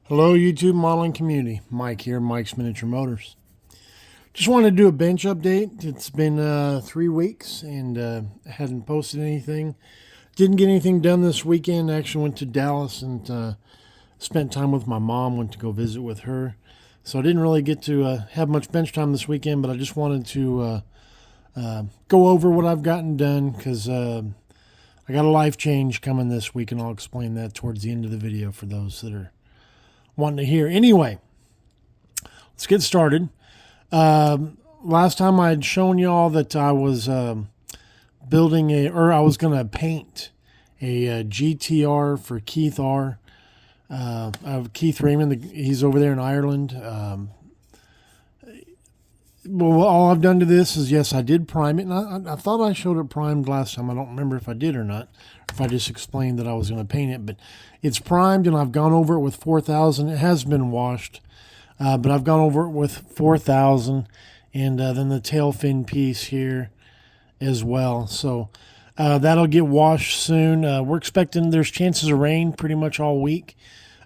Hello, YouTube modeling community. Mike here, Mike's Miniature Motors. Just wanted to do a bench update. It's been 3 weeks and hadn't posted anything. Didn't get anything done this weekend. Actually went to Dallas and spent time with my mom. Went to go visit with her. So I didn't really get to have much bench time this weekend, but I just wanted to go over what I've gotten done because I got a life change coming this week, and I'll explain that towards the end of the video for those that are wanting to hear. Anyway, let's get started. Last time I had shown y'all that I was building I was going to paint a GTR for Keith R. Of Keith Raymond. He's over there in Ireland. Well, all I've done to this is, yes, I did prime it, and I thought I showed it primed last time. I don't remember if I did or not, if I just explained that I was going to paint it, but it's primed, and I've gone over it with 4,000. It has been washed, but I've gone over it with 4,000, and then the tail fin piece here as well. So that'll get washed soon. We're expecting there's chances of rain pretty much all week.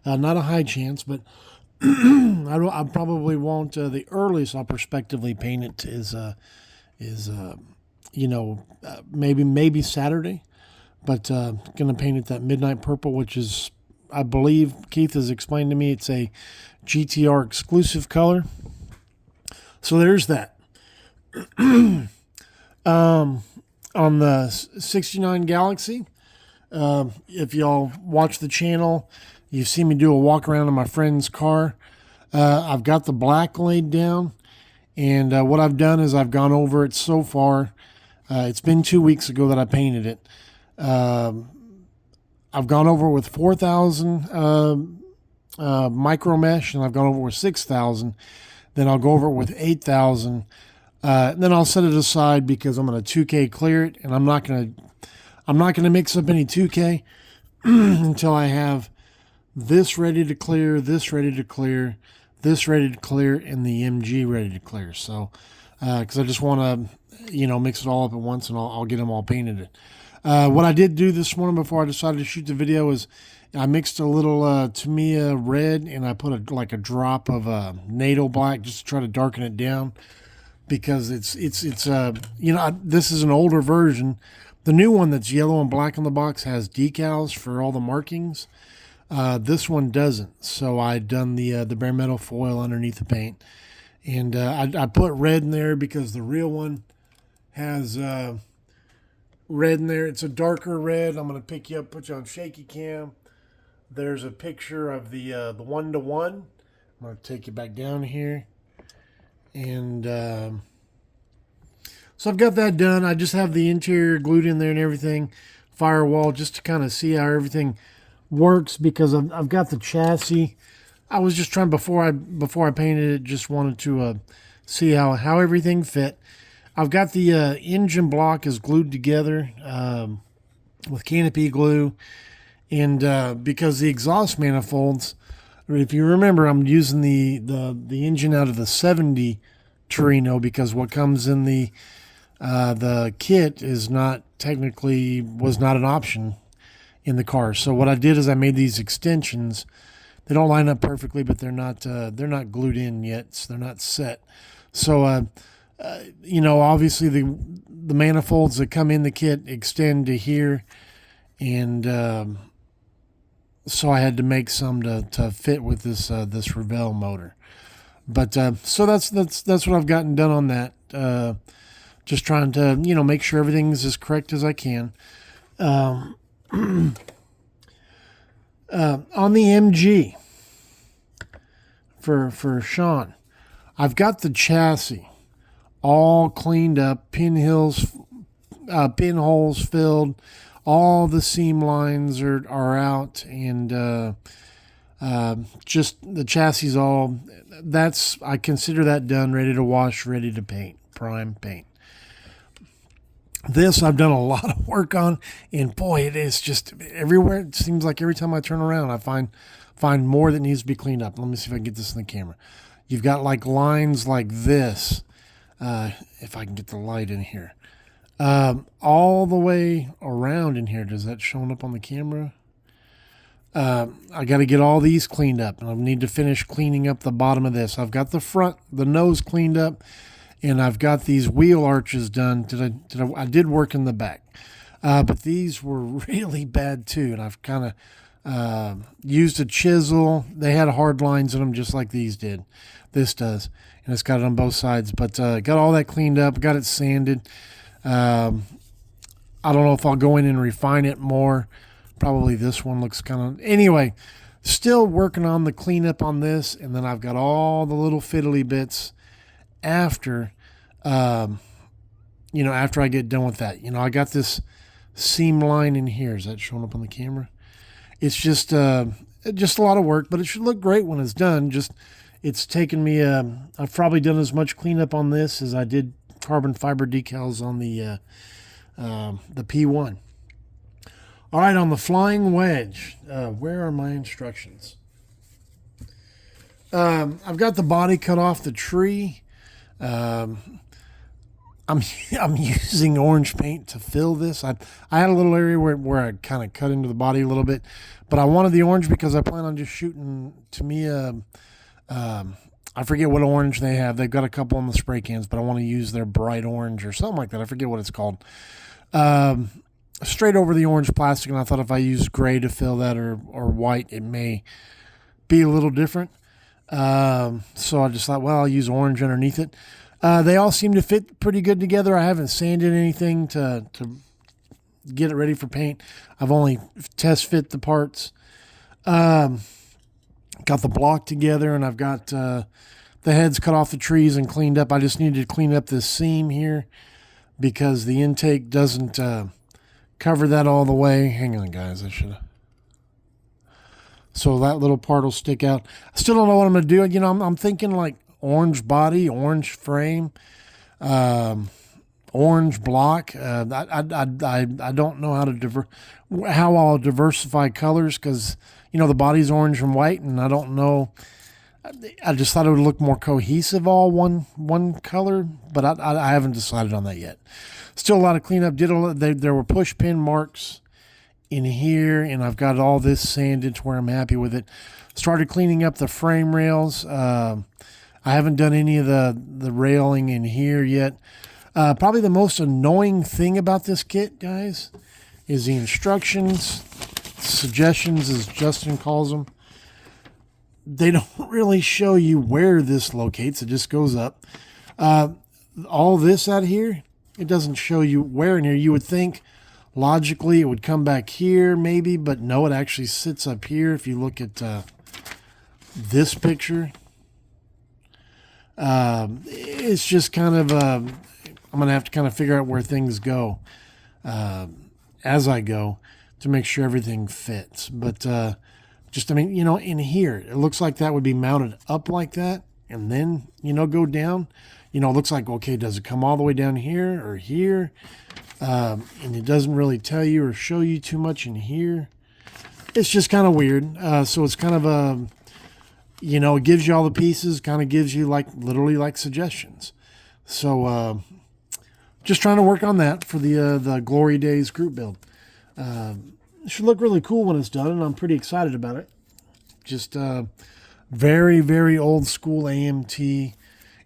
Not a high chance, but I probably won't. The earliest I'll prospectively paint it is maybe Saturday, but gonna paint it that midnight purple, which is, I believe Keith has explained to me, it's a GTR exclusive color. So there's that. On the 69 Galaxie, if y'all watch the channel, you've seen me do a walk around in my friend's car. I've got the black laid down, and what I've done is I've gone over it so far. It's been 2 weeks ago that I painted it. I've gone over with 4,000 micro mesh, and I've gone over with 6,000. Then I'll go over it with 8,000. Then I'll set it aside because I'm going to 2K clear it, and I'm not going to mix up any 2K until I have this ready to clear, this ready to clear, this ready to clear, and the MG ready to clear. So, because I just want to, mix it all up at once, and I'll get them all painted. What I did do this morning before I decided to shoot the video is I mixed a little Tamiya red, and I put a drop of NATO black just to try to darken it down, because it's this is an older version. The new one that's yellow and black on the box has decals for all the markings. This one doesn't, so I'd done the bare metal foil underneath the paint, and I put red in there because the real one has red in there. It's a darker red. I'm gonna pick you up, put you on shaky cam. There's a picture of the 1-to-1. I'm gonna take you back down here, and so I've got that done. I just have the interior glued in there and everything, firewall, just to kind of see how everything works, because I've got the chassis. I was just trying before I painted it, just wanted to see how everything fit. I've got the engine block is glued together with canopy glue, and because the exhaust manifolds, if you remember, I'm using the engine out of the 70 Torino, because what comes in the kit was not an option in the car. So what I did is I made these extensions. They don't line up perfectly, but they're not glued in yet, so they're not set. So obviously the manifolds that come in the kit extend to here, and so I had to make some to fit with this Revell motor. But so that's what I've gotten done on that. Just trying to make sure everything's as correct as I can. On the MG for Sean, I've got the chassis all cleaned up, pinholes filled, all the seam lines are out, and just the chassis I consider that done, ready to wash, ready to paint, prime paint. This I've done a lot of work on, and boy, it is just everywhere. It seems like every time I turn around, I find more that needs to be cleaned up. Let me see if I can get this in the camera. You've got like lines like this, if I can get the light in here, all the way around in here. Does that showing up on the camera? I got to get all these cleaned up, and I need to finish cleaning up the bottom of this. I've got the front, the nose cleaned up, and I've got these wheel arches done. I did work in the back, but these were really bad too, and I've kind of used a chisel. They had hard lines in them just like these did. This does, and it's got it on both sides. But got all that cleaned up, got it sanded. I don't know if I'll go in and refine it more. Probably this one looks kind of... Anyway, still working on the cleanup on this, and then I've got all the little fiddly bits after, after I get done with that. I got this seam line in here. Is that showing up on the camera? It's just a lot of work, but it should look great when it's done. It's taken me... I've probably done as much cleanup on this as I did carbon fiber decals on the P1. All right, on the Flying Wedge, where are my instructions? I've got the body cut off the tree. I'm using orange paint to fill this. I had a little area where I kind of cut into the body a little bit, but I wanted the orange because I plan on just shooting Tamiya. I forget what orange they have. They've got a couple on the spray cans, but I want to use their bright orange or something like that. I forget what it's called. Straight over the orange plastic, and I thought if I use gray to fill that or white, it may be a little different. So I just thought, well, I'll use orange underneath it. They all seem to fit pretty good together. I haven't sanded anything to get it ready for paint. I've only test fit the parts. Got the block together, and I've got the heads cut off the trees and cleaned up. I just needed to clean up this seam here because the intake doesn't cover that all the way. Hang on, guys. So that little part will stick out. I still don't know what I'm going to do. I'm thinking like orange body, orange frame, orange block. I don't know how I'll diversify colors because, the body's orange and white, and I don't know. I just thought it would look more cohesive, all one color, but I haven't decided on that yet. Still a lot of cleanup. There were push pin marks in here, and I've got all this sanded to where I'm happy with it. Started cleaning up the frame rails. I haven't done any of the railing in here yet. Probably the most annoying thing about this kit, guys, is the instructions, suggestions, as Justin calls them. They don't really show you where this locates. It just goes up. All this out here, it doesn't show you where in here. You would think logically it would come back here maybe, but no, it actually sits up here. If you look at this picture, it's just kind of, I'm going to have to kind of figure out where things go as I go to make sure everything fits. But in here, it looks like that would be mounted up like that and then, go down. It looks like, okay, does it come all the way down here or here? And it doesn't really tell you or show you too much in here. It's just kind of weird. So it's kind of it gives you all the pieces, kind of gives you literally like suggestions. So just trying to work on that for the Glory Days group build. It should look really cool when it's done, and I'm pretty excited about it. Just very, very old school AMT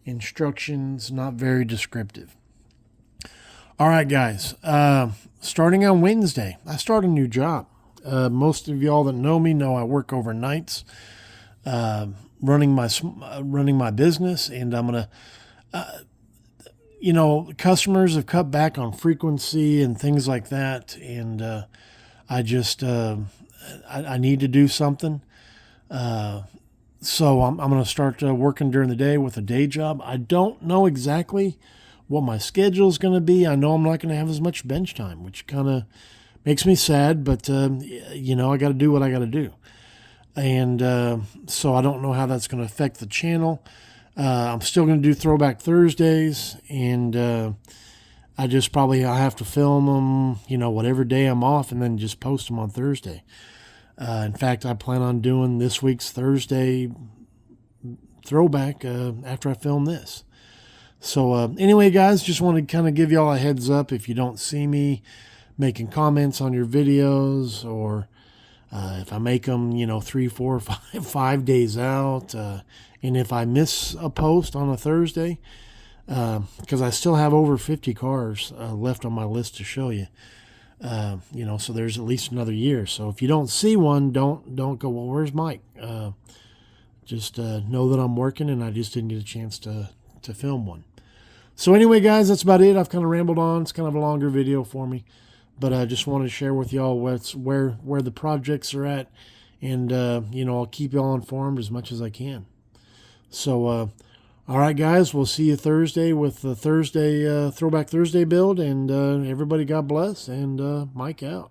instructions, not very descriptive. All right, guys. Starting on Wednesday, I start a new job. Most of y'all that know me know I work overnights, running my business, and I'm gonna. Customers have cut back on frequency and things like that, and I just I need to do something. So I'm going to start working during the day with a day job. I don't know exactly what my schedule is going to be. I know I'm not going to have as much bench time, which kind of makes me sad, but I got to do what I got to do. And so I don't know how that's going to affect the channel. I'm still going to do Throwback Thursdays, and I have to film them, whatever day I'm off, and then just post them on Thursday. In fact, I plan on doing this week's Thursday throwback after I film this. So anyway, guys, just want to kind of give y'all a heads up if you don't see me making comments on your videos or If I make them, 3, 4, 5, 5 days out, and if I miss a post on a Thursday, because I still have over 50 cars left on my list to show you. So there's at least another year. So if you don't see one, don't go, well, where's Mike? Just know that I'm working, and I just didn't get a chance to film one. So anyway, guys, that's about it. I've kind of rambled on. It's kind of a longer video for me, but I just wanted to share with y'all where the projects are at, and I'll keep y'all informed as much as I can. So all right, guys, we'll see you Thursday with the Throwback Thursday build, and everybody, God bless, and Mike out.